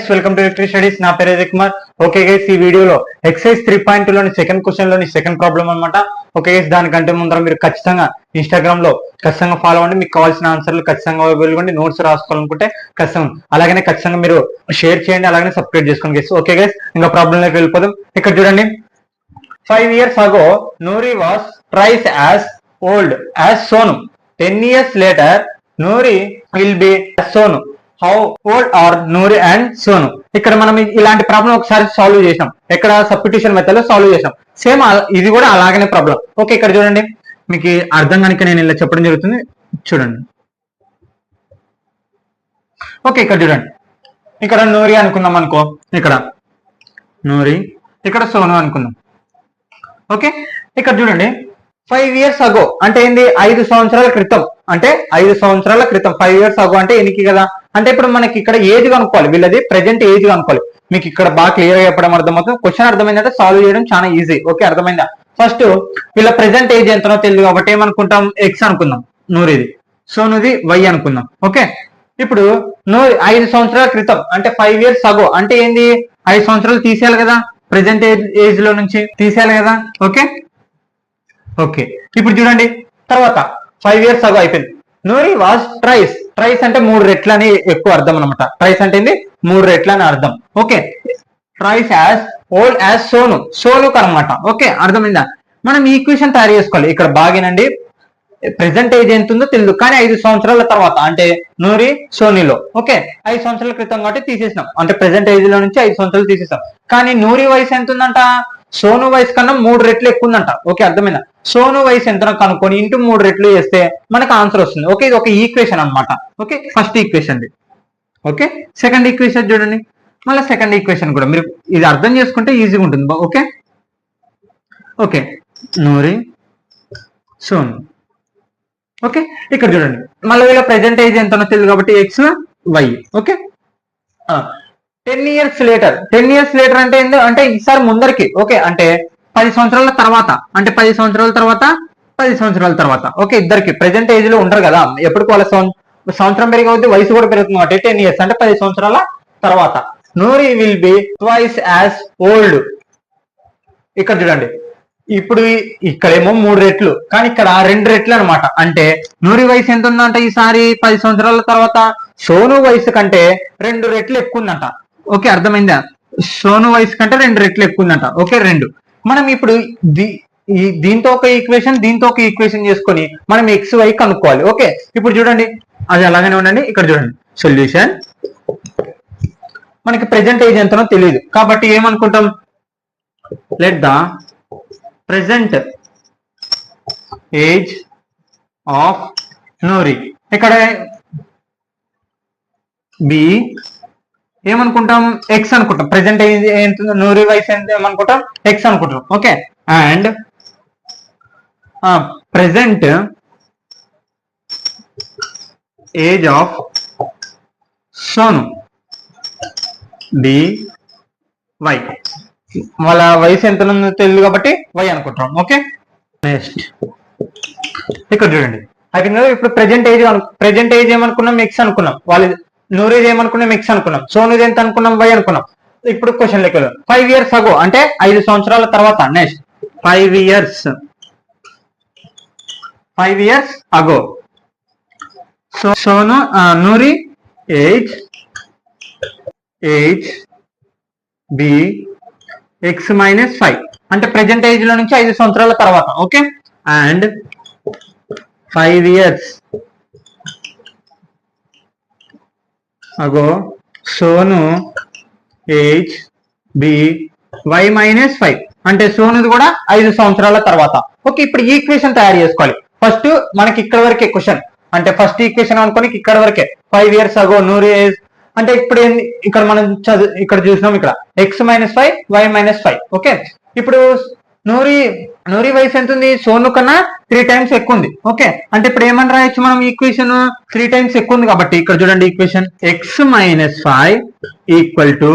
Guys welcome to electric studies. నా పేరు Ajay Kumar. Okay guys, ఈ వీడియోలో ఎక్సైజ్ 3.2 లోని సెకండ్ క్వశ్చన్ లోని సెకండ్ ప్రాబ్లం అనమాట. ఓకే గైస్, దానికంటే ముందర మీరు ఖచ్చితంగా ఇన్స్టాగ్రామ్ లో ఖచ్చితంగా ఫాలో అవ్వండి. మీకు కావాల్సిన ఆన్సర్లు ఖచ్చితంగా అవైలబుల్ ఉండి, నోట్స్ రాసుకోవాలనుకుంటే ఖచ్చితంగా అలాగనే ఖచ్చితంగా మీరు షేర్ చేయండి, అలాగనే సబ్స్క్రైబ్ చేసుకోండి గైస్. ఓకే గైస్, ఇంకా ప్రాబ్లం లోకి వెళ్ళిపోదాం. ఇక్కడ చూడండి, 5 years ago Nuri was twice as old as Sonu. 10 years later Nuri will be as Sonu. How old are Noori and Sonu. ఇక్కడ మనం ఇలాంటి ప్రాబ్లం ఒకసారి సాల్వ్ చేసాం. ఎక్కడ సబ్స్టిట్యూషన్ మెథడ్ లో సాల్వ్ చేసాం. సేమ్ ఇది కూడా అలాగనే ప్రాబ్లం. ఓకే, ఇక్కడ చూడండి, మీకు అర్థం కనుక నేను ఇలా చెప్పడం జరుగుతుంది. చూడండి, ఓకే ఇక్కడ చూడండి, ఇక్కడ నూరి అనుకుందాం అనుకో, ఇక్కడ నూరి, ఇక్కడ సోను అనుకుందాం. ఓకే, ఇక్కడ చూడండి, 5 years ago అంటే ఏంది, 5 సంవత్సరాల క్రితం. అంటే 5 సంవత్సరాల క్రితం 5 years ago అంటే ఎనికి కదా. అంటే ఇప్పుడు మనకి ఇక్కడ ఏజ్ కనుక్కోవాలి, వీళ్ళది ప్రెజెంట్ ఏజ్ కనుక్కోవాలి. మీకు ఇక్కడ బాగా క్లియర్ గా చెప్పడం అర్థమవుతుంది. క్వశ్చన్ అర్థమైందంటే సాల్వ్ చేయడం చాలా ఈజీ. ఓకే, అర్థమైందా? ఫస్ట్ వీళ్ళ ప్రెజెంట్ ఏజ్ ఎంతనో తెలియదు కాబట్టి ఏమనుకుంటాం, ఎక్స్ అనుకుందాం. నూరిది, సోనుది వై అనుకుందాం. ఓకే, ఇప్పుడు నూరి 5 సంవత్సరాల క్రితం అంటే 5 years ago అంటే ఏంది, 5 సంవత్సరాలు తీసేయాలి కదా, ప్రెజెంట్ ఏజ్ లో నుంచి తీసేయాలి కదా. ఓకే ఓకే, ఇప్పుడు చూడండి, తర్వాత 5 years ago అయిపోయింది. నూరి వాజ్ ట్రైస్. ట్రైస్ అంటే 3 రెట్లు అని ఎక్కువ అర్థం అనమాట. ట్రైస్ అంటే ఏంది, 3 రెట్లు అని అర్థం. Okay, thrice as old as Sonu. సోనుకు అనమాట. ఓకే, అర్థమైందా? మనం ఈక్వేషన్ తయారు చేసుకోవాలి. ఇక్కడ బాగేనండి, ప్రెసెంట్ ఏజ్ ఎంత ఉందో తెలియదు, కానీ 5 సంవత్సరాల తర్వాత అంటే నూరి సోనీలో. ఓకే, 5 సంవత్సరాల క్రితం కాబట్టి తీసేసినాం, అంటే ప్రెసెంట్ ఏజ్ లో నుంచి 5 సంవత్సరాలు తీసేసాం. కానీ నూరి వయసు ఎంత ఉందంట, సోను వయసు కన్నా 3 రెట్లు ఎక్కువ ఉందంట. ఓకే, అర్థమైందా? సోను వయసు ఎంత కనుక్కొని ఇంటూ 3 రెట్లు చేస్తే మనకు ఆన్సర్ వస్తుంది. ఓకే, ఇది ఒక ఈక్వేషన్ అనమాట. Okay, first equation. Okay, second equation చూడండి, మళ్ళీ సెకండ్ ఈక్వేషన్ కూడా మీరు ఇది అర్థం చేసుకుంటే ఈజీగా ఉంటుంది. Okay okay, Noori Sonu. Okay, ఇక్కడ చూడండి, మళ్ళీ వీళ్ళ ప్రెజెంట్ ఏజ్ ఎంతనో తెలియదు కాబట్టి X Y. Okay, 10 years later. 10 years later అంటే ఏందో, అంటే ఈసారి ముందరికి. ఓకే, అంటే 10 సంవత్సరాల తర్వాత, అంటే 10 సంవత్సరాల తర్వాత 10 సంవత్సరాల తర్వాత. ఓకే, ఇద్దరికి ప్రెజెంట్ ఏజ్ లో ఉంటారు కదా, ఎప్పుడు వాళ్ళ సంవత్సరం పెరిగే వయసు కూడా పెరుగుతుంది కాబట్టి 10 years అంటే 10 సంవత్సరాల తర్వాత. Noori will be twice as old. ఇక్కడ చూడండి, ఇప్పుడు ఇక్కడేమో 3 రెట్లు, కానీ ఇక్కడ 2 రెట్లు అనమాట. అంటే నూరి వయసు ఎంత ఉందంట ఈసారి 10 సంవత్సరాల తర్వాత, సోను వయసు కంటే 2 రెట్లు ఎక్కువ ఉందంట. ఓకే, అర్థమైందా? సోను వయసు కంటే 2 రెట్లు ఎక్కువ ఉందంట. ఓకే, 2. మనం ఇప్పుడు దీంతో ఒక ఈక్వేషన్, దీంతో ఒక ఈక్వేషన్ చేసుకొని మనం ఎక్స్ వై కనుక్కోవాలి. ఓకే, ఇప్పుడు చూడండి, అది అలాగనే ఉండండి. ఇక్కడ చూడండి, సొల్యూషన్. మనకి ప్రెజెంట్ ఏజ్ ఎంతనో తెలియదు కాబట్టి ఏమనుకుంటాం, let the present age of Noori. ఇక్కడ బి ఏమనుకుంటాం, ఎక్స్ అనుకుంటాం. ప్రెజెంట్ ఏజ్ ఎంత, నూరి వయసు ఎంత ఏమనుకుంటాం, ఎక్స్ అనుకుంటాం. Okay, and present age of Sonu be Y. వాళ్ళ వయసు ఎంత తెలియదు కాబట్టి వై అనుకుంటాం. ఓకే, నెక్స్ట్ ఇక్కడ చూడండి, అయిపోయింది. ఇప్పుడు ప్రెజెంట్ ఏజ్ ఏమనుకున్నాం, ఎక్స్ అనుకున్నాం. వాళ్ళు నూరేజ్ ఏమనుకున్నాం, ఎక్స్ అనుకున్నాం. సోనుది ఎంత అనుకున్నాం, వై అనుకున్నాం. ఇప్పుడు క్వశ్చన్ లెక్క 5 years ago అంటే 5 సంవత్సరాల తర్వాత. Next 5 years ago. Sonu Noori age be X minus 5 అంటే ప్రెజెంట్ ఏజ్ లో నుంచి 5 సంవత్సరాల తర్వాత. Okay, and 5 years ago Sonu age be Y minus 5 అంటే సోనుది కూడా 5 సంవత్సరాల తర్వాత. ఓకే, ఇప్పుడు ఈక్వేషన్ తయారు చేసుకోవాలి. ఫస్ట్ మనకి ఇక్కడ వరకే క్వశ్చన్, అంటే ఫస్ట్ ఈక్వేషన్ అనుకోని ఇక్కడ వరకే. 5 years ago నూరి ఏజ్ అంటే ఇప్పుడు ఏంది, ఇక్కడ మనం ఇక్కడ చూసినాం, ఇక్కడ X minus 5 Y minus 5. Okay, ఇప్పుడు నూరి వయసు ఎంత ఉంది, సోను కన్నా 3 times ఎక్కువ ఉంది. ఓకే, అంటే ఇప్పుడు ఏమని రాయొచ్చు మనం, ఈక్వేషన్ 3 times ఎక్కువ ఉంది కాబట్టి ఇక్కడ చూడండి, equation X minus 5 equal to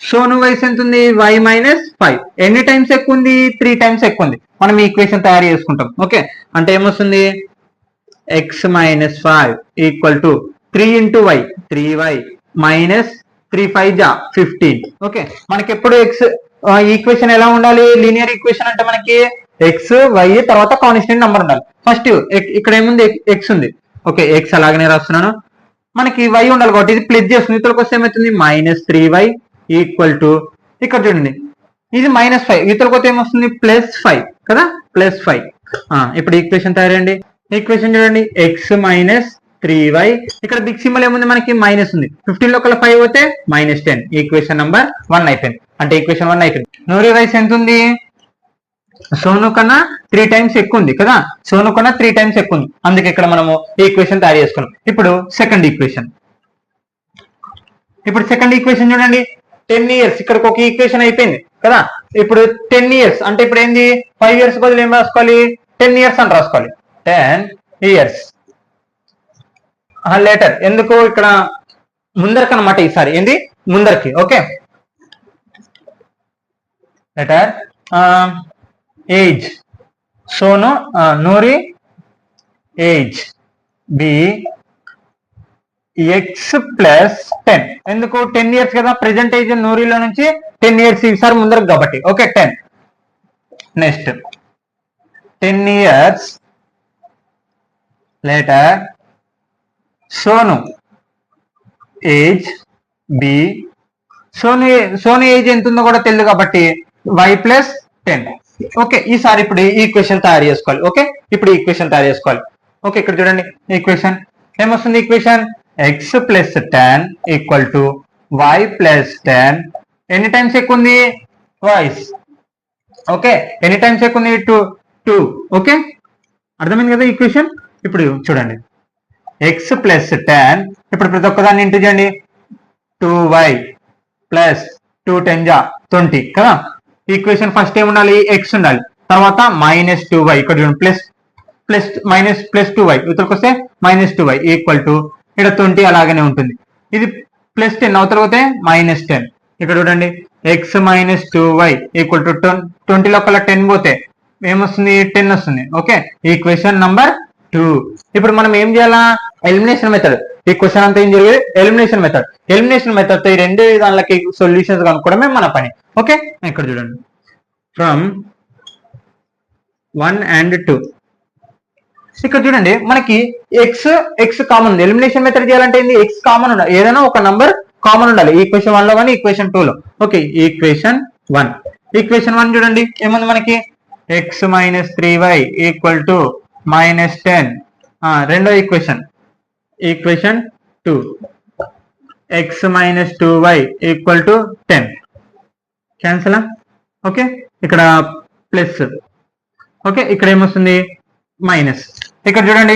Sonu వయసు ఎంత ఉంది, వై మైనస్ 5. ఎన్ని టైమ్స్ ఎక్కువ ఉంది, 3 times ఎక్కువ ఉంది. మనం ఈక్వేషన్ తయారు చేసుకుంటాం. ఓకే, అంటే ఏమొస్తుంది, x minus 5 equal to 3 into y, 3y minus 3 5 జా 15. ఓకే, మనకి ఎప్పుడు ఎక్స్ ఈక్వేషన్ ఎలా ఉండాలి? లీనియర్ ఈక్వేషన్ అంటే మనకి ఎక్స్ వై తర్వాత కాన్స్టెంట్ నెంబర్ ఉండాలి. ఫస్ట్ ఇక్కడ ఏముంది? ఎక్స్ ఉంది. ఓకే, ఎక్స్ అలాగనే రాస్తున్నాను. మనకి వై ఉండాలి కాబట్టి ఇది ప్లస్ చేస్తుంది. ఇతరులకు వస్తే ఏమవుతుంది? -3y ఈక్వల్ టు, ఇక్కడ చూడండి ఇది -5, ఇతరులకు వస్తే ఏమొస్తుంది? +5 కదా, +5. ఇప్పుడు ఈక్వేషన్ తయారండి. ఈక్వేషన్ చూడండి, ఎక్స్ -3y, ఇక్కడ బిగ్ సింబల్ ఏముంది? మనకి మైనస్ ఉంది. 15 లో 5 పోతే -10. ఈక్వేషన్ నెంబర్ 1 అయిపోయింది. అంటే ఈక్వేషన్ 1 అయిపోయింది. నూరి రైస్ ఎంత ఉంది? సోను కన్నా 3 టైమ్స్ ఎక్కువ ఉంది కదా, సోను కన్నా 3 టైమ్స్ ఎక్కువ ఉంది. అందుకే ఇక్కడ మనము ఈక్వేషన్ తయారు చేసుకున్నాం. ఇప్పుడు సెకండ్ ఈక్వేషన్. ఇప్పుడు సెకండ్ ఈక్వేషన్ చూడండి, 10 years, ఇక్కడికి ఒక ఈక్వేషన్ అయిపోయింది కదా. ఇప్పుడు 10 years అంటే ఇప్పుడు ఏంది? 5 years బదులు ఏం రాసుకోవాలి? 10 years అని రాసుకోవాలి. 10 years లేటర్. ఎందుకు? ఇక్కడ ముందరికి అనమాట, ఈసారి ఏంది? ముందరికి. Okay, letter age, Sonu Noori age be X +10. ఎందుకు? 10 years కదా, ప్రెసెంట్ ఏజ్ నూరిలో నుంచి 10 years ఈసారి ముందరకు కాబట్టి. Okay, 10. Next 10 years later Sonu age be, Sonu age ఎంత ఉందో కూడా తెలియదు కాబట్టి y +10. ఓకే, ఈసారి ఇప్పుడు ఈక్వేషన్ తయారు చేసుకోవాలి. ఓకే, ఇప్పుడు ఈక్వేషన్ తయారు చేసుకోవాలి. ఓకే, ఇక్కడ చూడండి ఈక్వేషన్ ఏమొస్తుంది? Equation X +10 equal to y +10. ఎన్ని టైమ్స్ ఎక్కువ ఉంది? వైస్. ఓకే, ఎన్ని టైమ్స్ ఎక్కువ ఉంది? 2. ఓకే, అర్థమైంది కదా ఈక్వేషన్? ఇప్పుడు చూడండి, ఎక్స్ +10, ఇప్పుడు ప్రతి ఒక్కదాన్ని ఇంటూ చేయండి. 2y + 2 10 జా 20 కదా. ఈక్వేషన్ ఫస్ట్ ఏం ఉండాలి? ఎక్స్ ఉండాలి. తర్వాత -2y, ఇక్కడ చూడండి +2y, ఇతరులకు వస్తే -2y ఈక్వల్ టు, ఇక్కడ 20 అలాగనే ఉంటుంది. ఇది +10 అవతల పోతే -10. ఇక్కడ చూడండి ఎక్స్ -2y ఈక్వల్ టు 20 లో 10 పోతే ఏమొస్తుంది? 10 వస్తుంది. Okay, equation number 2. ఇప్పుడు మనం ఏం చేయాలా? Elimination method. ఈ క్వశ్చన్ అంతా ఏం జరిగేది? Elimination method. ఎలిమినేషన్ మెథడ్ తో ఈ రెండు దానికి సొల్యూషన్స్ కనుక్కోవడమే మన పని. ఓకే, ఇక్కడ చూడండి, ఫ్రమ్ 1 and 2. ఇక్కడ చూడండి మనకి ఎక్స్ కామన్ ఉంది. ఎలిమినేషన్ మెథడ్ చేయాలంటే ఏంది? ఎక్స్ కామన్ ఉండాలి, ఏదైనా ఒక నంబర్ కామన్ ఉండాలి. ఈక్వేషన్ 1 లో కానీ ఈక్వేషన్ 2 లో. ఓకే, ఈక్వేషన్ 1 చూడండి ఏముంది మనకి? X -3y equal to -10. రెండో equation 2, X -2y equal to 10. Cancel. Okay, ఇక్కడ ప్లస్. ఓకే, ఇక్కడ ఏమొస్తుంది? మైనస్. ఇక్కడ చూడండి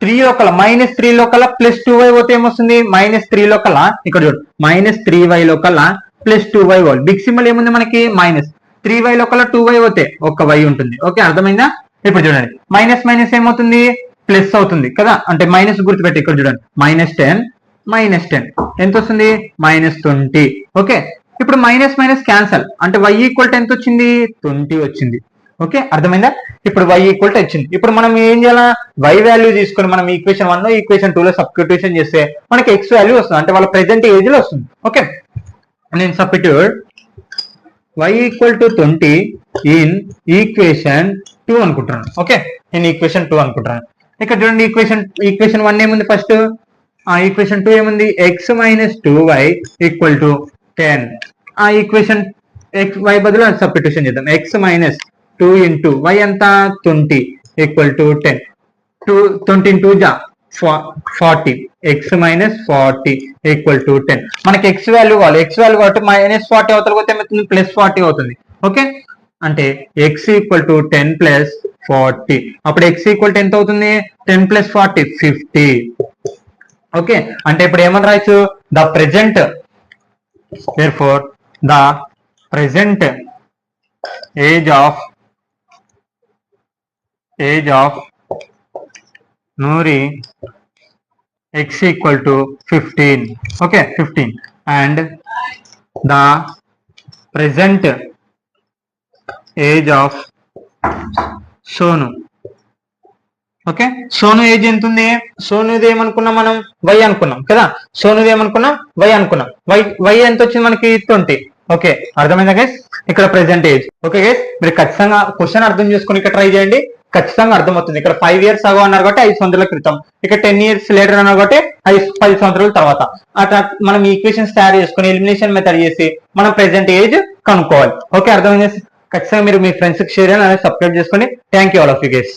3 లోకల -3 లోకల +2y పోతే ఏమొస్తుంది? -3 లోకల, ఇక్కడ చూడండి -3y లోకల +2y పోవాలి. బిగ్ సింబల్ ఏముంది మనకి? -3y లోకల 2y పోతే ఒక్క y ఉంటుంది. ఓకే, అర్థమైందా? ఇప్పుడు చూడండి మైనస్ ఏమవుతుంది? ప్లస్ అవుతుంది కదా, అంటే మైనస్ గుర్తుపెట్టి. ఇక్కడ చూడండి -10 ఎంత వస్తుంది? -20. ఓకే, ఇప్పుడు మైనస్ క్యాన్సల్, అంటే y ఈక్వల్ టు ఎంత వచ్చింది? 20 వచ్చింది. ఓకే, అర్థమైందా? ఇప్పుడు y ఈక్వల్ టు వచ్చింది. ఇప్పుడు మనం ఏం చేయాలా? y వాల్యూ తీసుకొని మనం ఈక్వేషన్ 1 లో ఈక్వేషన్ 2 లో సబ్స్టిట్యూషన్ చేస్తే మనకి x వాల్యూ వస్తుంది, అంటే వాళ్ళ ప్రెసెంట్ ఏజ్ లో వస్తుంది. ఓకే, నేను substitute y equal to 20 in equation 2 అనుకుంటున్నాను. ఓకే, నేను ఈక్వేషన్ 2 అనుకుంటున్నాను. ఇక్కడ చూడండి ఈక్వేషన్ 1 ఏముంది? ఫస్ట్ ఈక్వేషన్ 2 ఏముంది? X -2y equal to 10. Equation y బదులు సబ్స్టిట్యూషన్ చేద్దాం. ఎక్స్ -2 ఇంటూ y ఎంత? 20 ఈక్వల్ టు 10. 20 ఇంటూ జా 40. X -40 equal to 10. మనకి ఎక్స్ వాల్యూ కావాలి. ఎక్స్ వాల్యూ కాబట్టి -40 అవతల పోతే ఏమవుతుంది? +40 అవుతుంది. ఓకే, అంటే x ఈక్వల్ టు 10 + 40. అప్పుడు x ఈక్వల్ టు ఎంత అవుతుంది? 10 + 40 50. ఓకే, అంటే ఇప్పుడు ఏమని రాయొచ్చు? The present, therefore the present age of Noori x equal to 15. Okay, 15. And the present age of Sonu okay, Sonu age ఎంత ఉంది? సోనుది ఏమనుకున్నాం మనం? వై అనుకున్నాం కదా. సోనుది ఏమనుకున్నాం? వై అనుకున్నాం. వై ఎంత వచ్చింది మనకి? 20. ఓకే, అర్థమైందా గైస్? ఇక్కడ ప్రెసెంట్ ఏజ్. ఓకే గైస్, మీరు ఖచ్చితంగా క్వశ్చన్ అర్థం చేసుకుని ఇక్కడ ట్రై చేయండి, ఖచ్చితంగా అర్థమవుతుంది. ఇక్కడ 5 years అగో అన్నారు కాబట్టి 5 సంవత్సరాల క్రితం, ఇక్కడ 10 years లేటర్ అన్నారు కాబట్టి 10 సంవత్సరాల తర్వాత. అట్లా మనం ఈక్వేషన్స్ తయారు చేసుకుని ఎలిమినేషన్ మెథడ్ చేసి మనం ప్రెసెంట్ ఏజ్ కనుక్కోవాలి. ఓకే, అర్థమైంది. ఖచ్చితంగా మీరు మీ ఫ్రెండ్స్ కి షేర్ చేయాలి, సబ్స్క్రైబ్ చేసుకోండి. Thank you all of you guys.